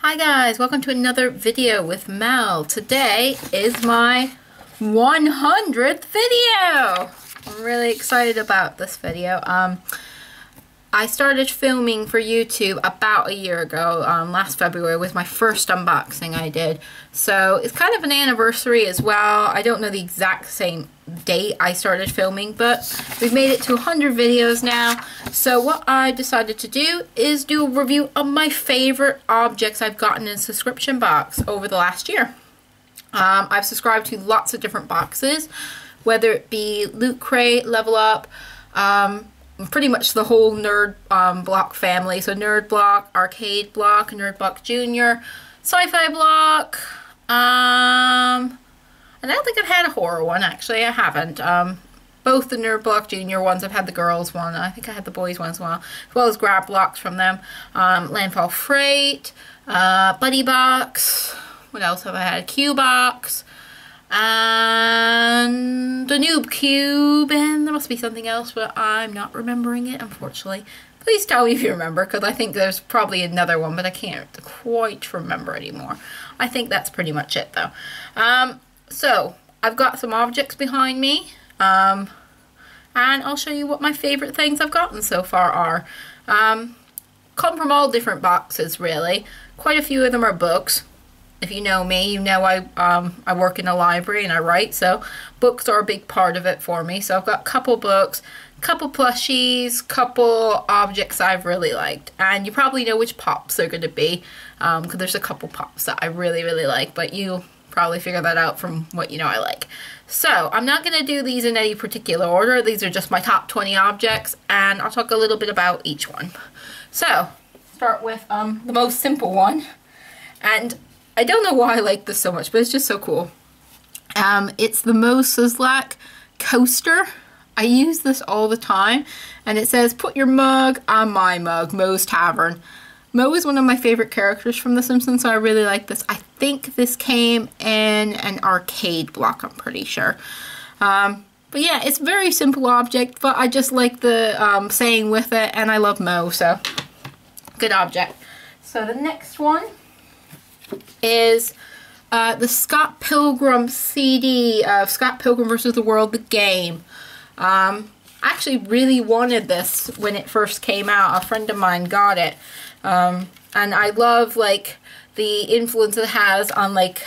Hi guys, welcome to another video with Mel. Today is my 100th video. I'm really excited about this video. I started filming for YouTube about a year ago, last February was my first unboxing I did. So it's kind of an anniversary as well. I don't know the exact same date I started filming, but we've made it to 100 videos now. So what I decided to do is do a review of my favorite objects I've gotten in a subscription box over the last year. I've subscribed to lots of different boxes, whether it be Loot Crate, Level Up, pretty much the whole Nerdblock family. So Nerdblock, Arcade Block, Nerdblock Junior, Sci-Fi Block, and I don't think I've had a horror one, actually. I haven't. Both the Nerdblock Junior ones, I've had the girls one, I think I had the boys one as well as grab blocks from them. Landfill Fright, Buddy Box, what else have I had? Q-Box, and the Noob Cube, and there must be something else, but I'm not remembering it, unfortunately. Please tell me if you remember, because I think there's probably another one, but I can't quite remember anymore. I think that's pretty much it, though. So, I've got some objects behind me, and I'll show you what my favorite things I've gotten so far are. Come from all different boxes, really. Quite a few of them are books. If you know me, you know I work in a library and I write, so books are a big part of it for me. So I've got a couple books, couple plushies, couple objects I've really liked. And you probably know which pops they're going to be, because there's a couple pops that I really, really like, but you'll probably figure that out from what you know I like. So I'm not going to do these in any particular order. These are just my top 20 objects, and I'll talk a little bit about each one. So, start with the most simple one, and I don't know why I like this so much, but it's just so cool. It's the Moses coaster. I use this all the time, and it says, "Put your mug on my mug, Moe's Tavern." Moe is one of my favorite characters from The Simpsons, so I really like this. I think this came in an arcade block, I'm pretty sure. But yeah, it's a very simple object, but I just like the saying with it, and I love Moe, so good object. So the next one is the Scott Pilgrim CD of Scott Pilgrim vs. the World, the game. I actually really wanted this when it first came out. A friend of mine got it. And I love, like, the influence it has on, like,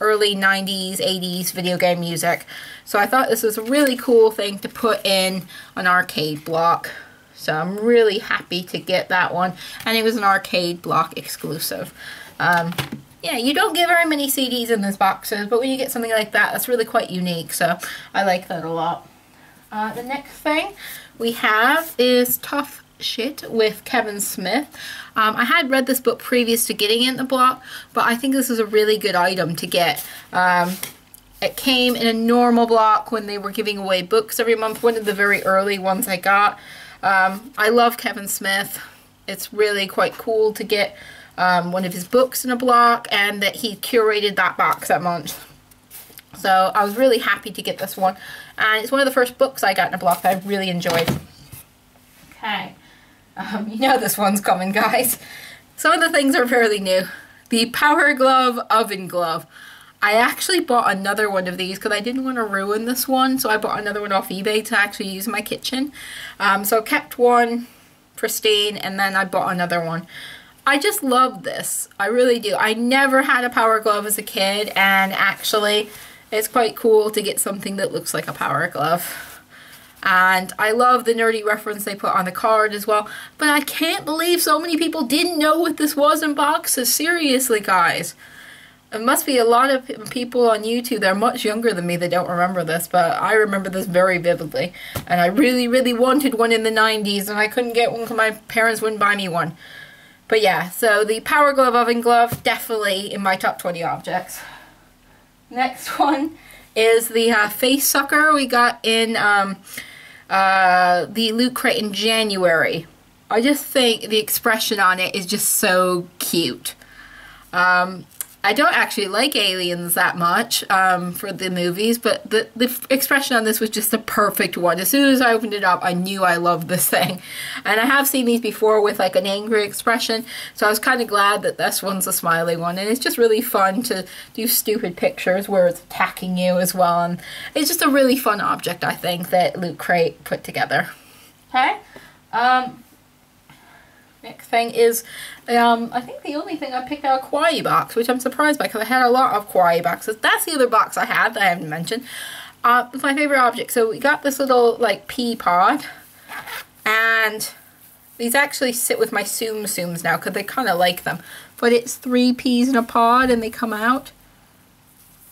early 90s, 80s video game music. So I thought this was a really cool thing to put in an arcade block. So I'm really happy to get that one. And it was an arcade block exclusive. Yeah, you don't get very many CDs in these boxes, but when you get something like that, that's really quite unique, so I like that a lot. The next thing we have is Tough Shit with Kevin Smith. I had read this book previous to getting it in the block, but I think this is a really good item to get. It came in a normal block when they were giving away books every month, one of the very early ones I got. I love Kevin Smith. It's really quite cool to get one of his books in a block, and that he curated that box that month. So I was really happy to get this one, and it's one of the first books I got in a block that I really enjoyed. Okay, you know this one's coming, guys. Some of the things are fairly new. The Power Glove Oven Glove. I actually bought another one of these because I didn't want to ruin this one, so I bought another one off eBay to actually use in my kitchen. So I kept one pristine, and then I bought another one. I just love this. I really do. I never had a power glove as a kid, and actually it's quite cool to get something that looks like a power glove. And I love the nerdy reference they put on the card as well. But I can't believe so many people didn't know what this was in boxes. Seriously, guys. It must be a lot of people on YouTube that are much younger than me that don't remember this, but I remember this very vividly. And I really, really wanted one in the 90s, and I couldn't get one because my parents wouldn't buy me one. But yeah, so the Power Glove Oven Glove, definitely in my top 20 objects. Next one is the Face Sucker we got in the Loot Crate in January. I just think the expression on it is just so cute. I don't actually like aliens that much for the movies, but the expression on this was just the perfect one. As soon as I opened it up, I knew I loved this thing. And I have seen these before with like an angry expression, so I was kind of glad that this one's a smiley one. And it's just really fun to do stupid pictures where it's attacking you as well. And it's just a really fun object, I think, that Loot Crate put together. Okay. Next thing is, I think the only thing I picked out a kawaii box, which I'm surprised by because I had a lot of kawaii boxes. That's the other box I had that I haven't mentioned. It's my favorite object. So we got this little like Peapod, and these actually sit with my Tsum Tsums now because they kind of like them. But it's 3 peas in a pod and they come out.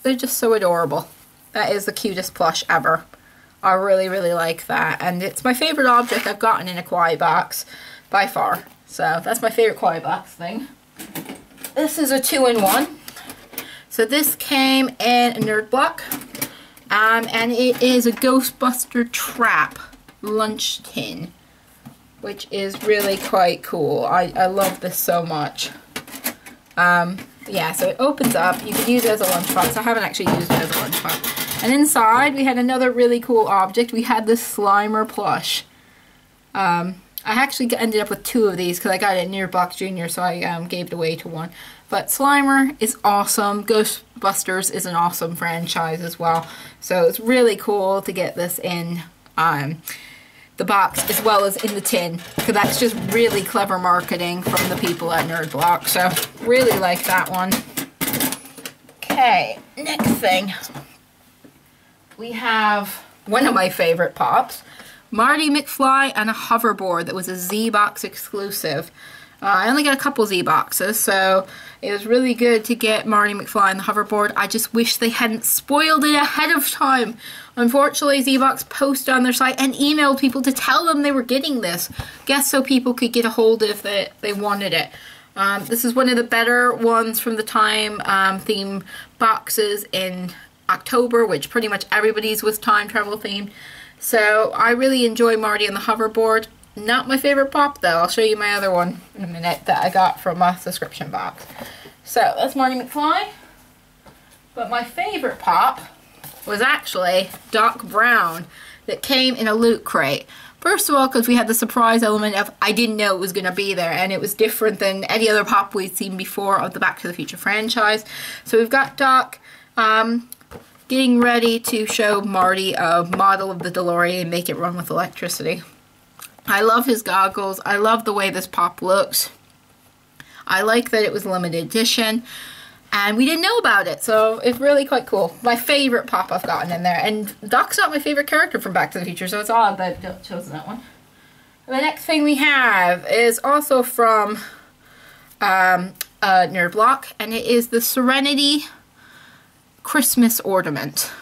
They're just so adorable. That is the cutest plush ever. I really, really like that. And it's my favorite object I've gotten in a kawaii box by far. So that's my favorite kawaii box thing. This is a 2-in-1. So this came in a Nerdblock. And it is a Ghostbuster Trap lunch tin, which is really quite cool. I love this so much. Yeah, so it opens up. You could use it as a lunchbox. I haven't actually used it as a lunchbox. And inside we had another really cool object. We had this Slimer plush. I actually ended up with 2 of these because I got it in Nerdblock Junior, so I gave it away to one. But Slimer is awesome. Ghostbusters is an awesome franchise as well. So it's really cool to get this in the box as well as in the tin, because that's just really clever marketing from the people at Nerdblock. So really like that one. Okay, next thing. We have one of my favorite pops. Marty McFly and a hoverboard that was a Zbox exclusive. I only got a couple Zboxes, so it was really good to get Marty McFly and the hoverboard. I just wish they hadn't spoiled it ahead of time. Unfortunately, Zbox posted on their site and emailed people to tell them they were getting this. Guess so people could get a hold of it if they wanted it. This is one of the better ones from the time theme boxes in October, which pretty much everybody's was time travel themed. So I really enjoy Marty and the hoverboard. Not my favorite pop though. I'll show you my other one in a minute that I got from a subscription box. So that's Marty McFly. But my favorite pop was actually Doc Brown that came in a Loot Crate. First of all, because we had the surprise element of I didn't know it was going to be there, and it was different than any other pop we'd seen before of the Back to the Future franchise. So we've got Doc getting ready to show Marty a model of the DeLorean and make it run with electricity. I love his goggles. I love the way this pop looks. I like that it was limited edition. And we didn't know about it, so it's really quite cool. My favorite pop I've gotten in there. And Doc's not my favorite character from Back to the Future, so it's odd that I've chosen that one. And the next thing we have is also from Nerdblock, and it is the Serenity Christmas Ornament.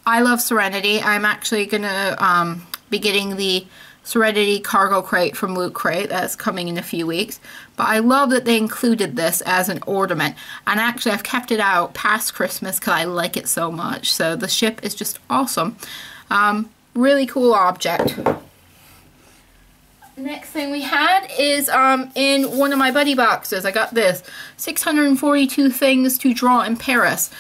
I love Serenity. I'm actually going to be getting the Serenity Cargo Crate from Loot Crate. That's coming in a few weeks. But I love that they included this as an ornament. And actually I've kept it out past Christmas because I like it so much. So the ship is just awesome. Really cool object. Next thing we had is in one of my buddy boxes. I got this. 642 things to draw in Paris.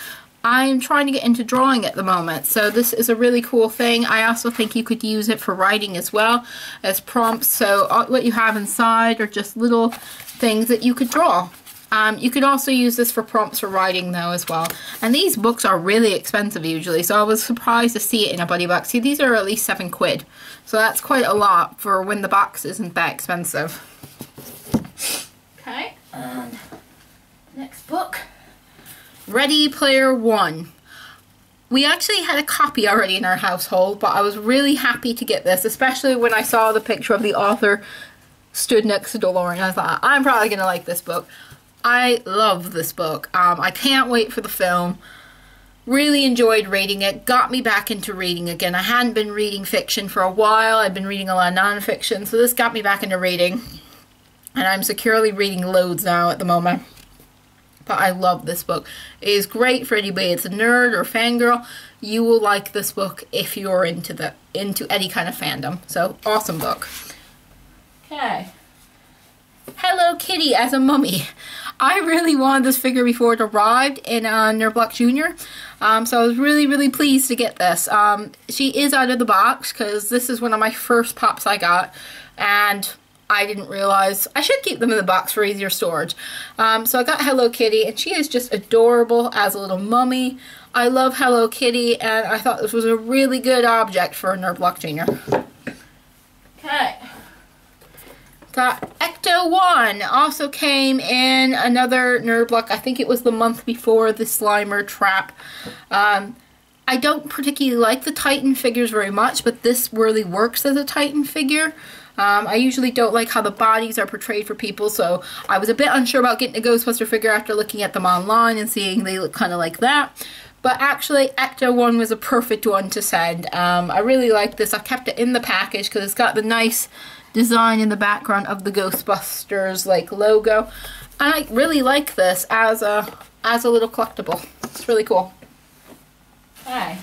I'm trying to get into drawing at the moment, so this is a really cool thing. I also think you could use it for writing as well as prompts. So what you have inside are just little things that you could draw. You could also use this for prompts for writing though as well. And these books are really expensive usually, so I was surprised to see it in a buddy box. See, these are at least £7. So that's quite a lot for when the box isn't that expensive. Okay, and next book. Ready Player One. We actually had a copy already in our household, but I was really happy to get this, especially when I saw the picture of the author stood next to DeLorean. I thought, I'm probably going to like this book. I love this book. I can't wait for the film. Really enjoyed reading it. Got me back into reading again. I hadn't been reading fiction for a while. I'd been reading a lot of non-fiction, so this got me back into reading. And I'm securely reading loads now at the moment. But I love this book. It is great for anybody that's a nerd or fangirl. You will like this book if you're into any kind of fandom. So, awesome book. Okay. Hello Kitty as a mummy. I really wanted this figure before it arrived in Nerdblock Junior. So I was really, really pleased to get this. She is out of the box because this is one of my first pops I got, and I didn't realize I should keep them in the box for easier storage. So I got Hello Kitty, and she is just adorable as a little mummy. I love Hello Kitty, and I thought this was a really good object for a Nerdblock Junior. Okay. Got Ecto 1. Also came in another Nerdblock. I think it was the month before the Slimer Trap. I don't particularly like the Titan figures very much, but this really works as a Titan figure. I usually don't like how the bodies are portrayed for people, so I was a bit unsure about getting a Ghostbuster figure after looking at them online and seeing they look kind of like that. But actually, Ecto 1 was a perfect one to send. I really like this. I kept it in the package because it's got the nice design in the background of the Ghostbusters like logo. I really like this as a little collectible. It's really cool. Okay.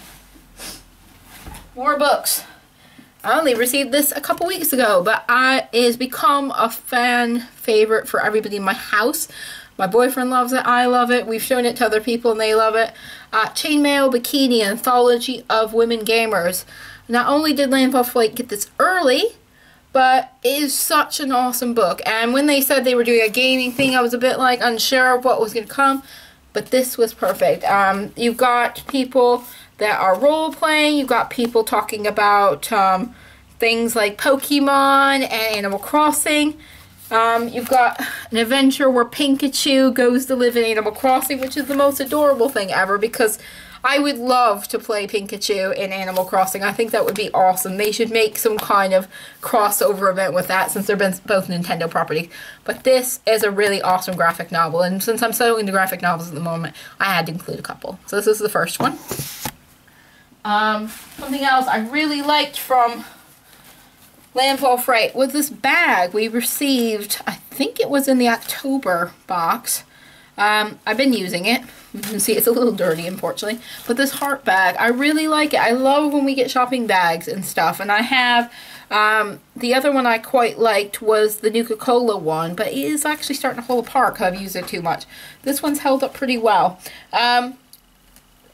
More books. I only received this a couple weeks ago, but it has become a fan favorite for everybody in my house. My boyfriend loves it, I love it, we've shown it to other people and they love it. Chainmail Bikini, Anthology of Women Gamers. Not only did Landfill Fright get this early, but it is such an awesome book. And when they said they were doing a gaming thing, I was a bit like unsure of what was going to come, but this was perfect. You've got people that are role-playing, you've got people talking about things like Pokemon and Animal Crossing. You've got an adventure where Pikachu goes to live in Animal Crossing, which is the most adorable thing ever, because I would love to play Pikachu in Animal Crossing. I think that would be awesome. They should make some kind of crossover event with that, since they're both Nintendo properties. But this is a really awesome graphic novel, and since I'm so into graphic novels at the moment, I had to include a couple. So this is the first one. Something else I really liked from Landfill Fright was this bag we received. I think it was in the October box. I've been using it. You can see it's a little dirty, unfortunately. But this heart bag, I really like it. I love when we get shopping bags and stuff. And I have, the other one I quite liked was the Nuka-Cola one, but it is actually starting to fall apart because I've used it too much. This one's held up pretty well.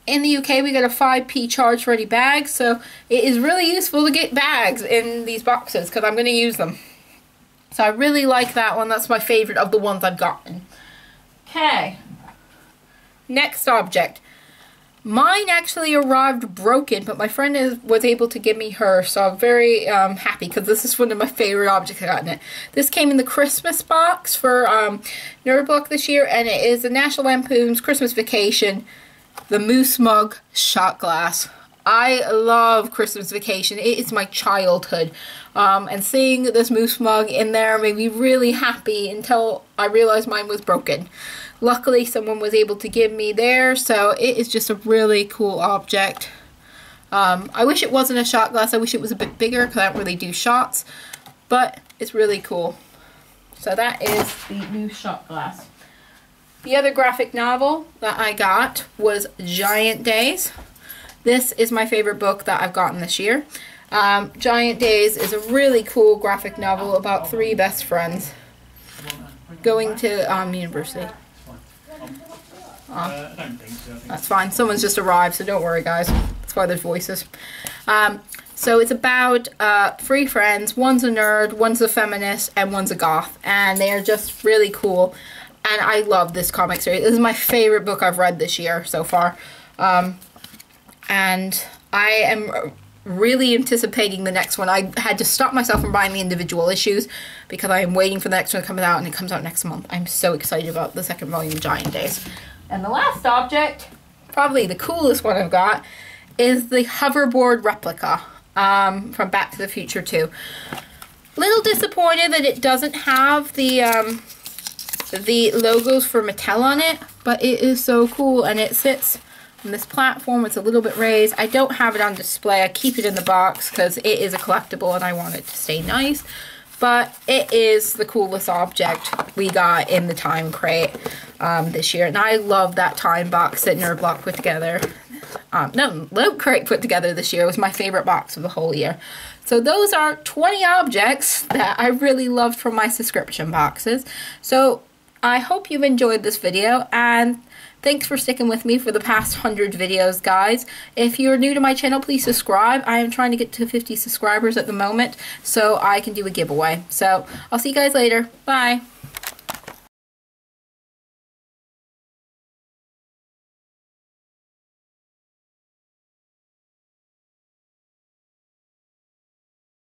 In the UK, we get a 5p charge for any bag, so it is really useful to get bags in these boxes because I'm going to use them. So I really like that one. That's my favorite of the ones I've gotten. Okay. Next object. Mine actually arrived broken, but my friend was able to give me hers, so I'm very happy because this is one of my favorite objects I got in it. This came in the Christmas box for Nerdblock this year, and it is the National Lampoon's Christmas Vacation, the Moose Mug shot glass. I love Christmas Vacation. It is my childhood. And seeing this Moose Mug in there made me really happy until I realized mine was broken. Luckily, someone was able to give me theirs, so it is just a really cool object. I wish it wasn't a shot glass. I wish it was a bit bigger because I don't really do shots, but it's really cool. So that is the new shot glass. The other graphic novel that I got was Giant Days. This is my favorite book that I've gotten this year. Giant Days is a really cool graphic novel about three best friends going to university. That's fine. Someone's just arrived, so don't worry, guys. That's why there's voices. So it's about three friends. One's a nerd, one's a feminist, and one's a goth. And they are just really cool. And I love this comic series. This is my favorite book I've read this year so far. And I am really anticipating the next one. I had to stop myself from buying the individual issues because I am waiting for the next one to come out, and it comes out next month. I'm so excited about the second volume of Giant Days. And the last object, probably the coolest one I've got, is the Hoverboard replica from Back to the Future 2. Little disappointed that it doesn't have the logos for Mattel on it, but it is so cool, and it sits on this platform. It's a little bit raised. I don't have it on display. I keep it in the box because it is a collectible and I want it to stay nice, but it is the coolest object we got in the time crate this year, and I love that time box that Nerdblock put together. No, Loot Crate put together this year. It was my favorite box of the whole year. So those are 20 objects that I really loved from my subscription boxes. So I hope you've enjoyed this video, and thanks for sticking with me for the past 100 videos, guys. If you're new to my channel, please subscribe. I am trying to get to 50 subscribers at the moment, so I can do a giveaway. So, I'll see you guys later. Bye.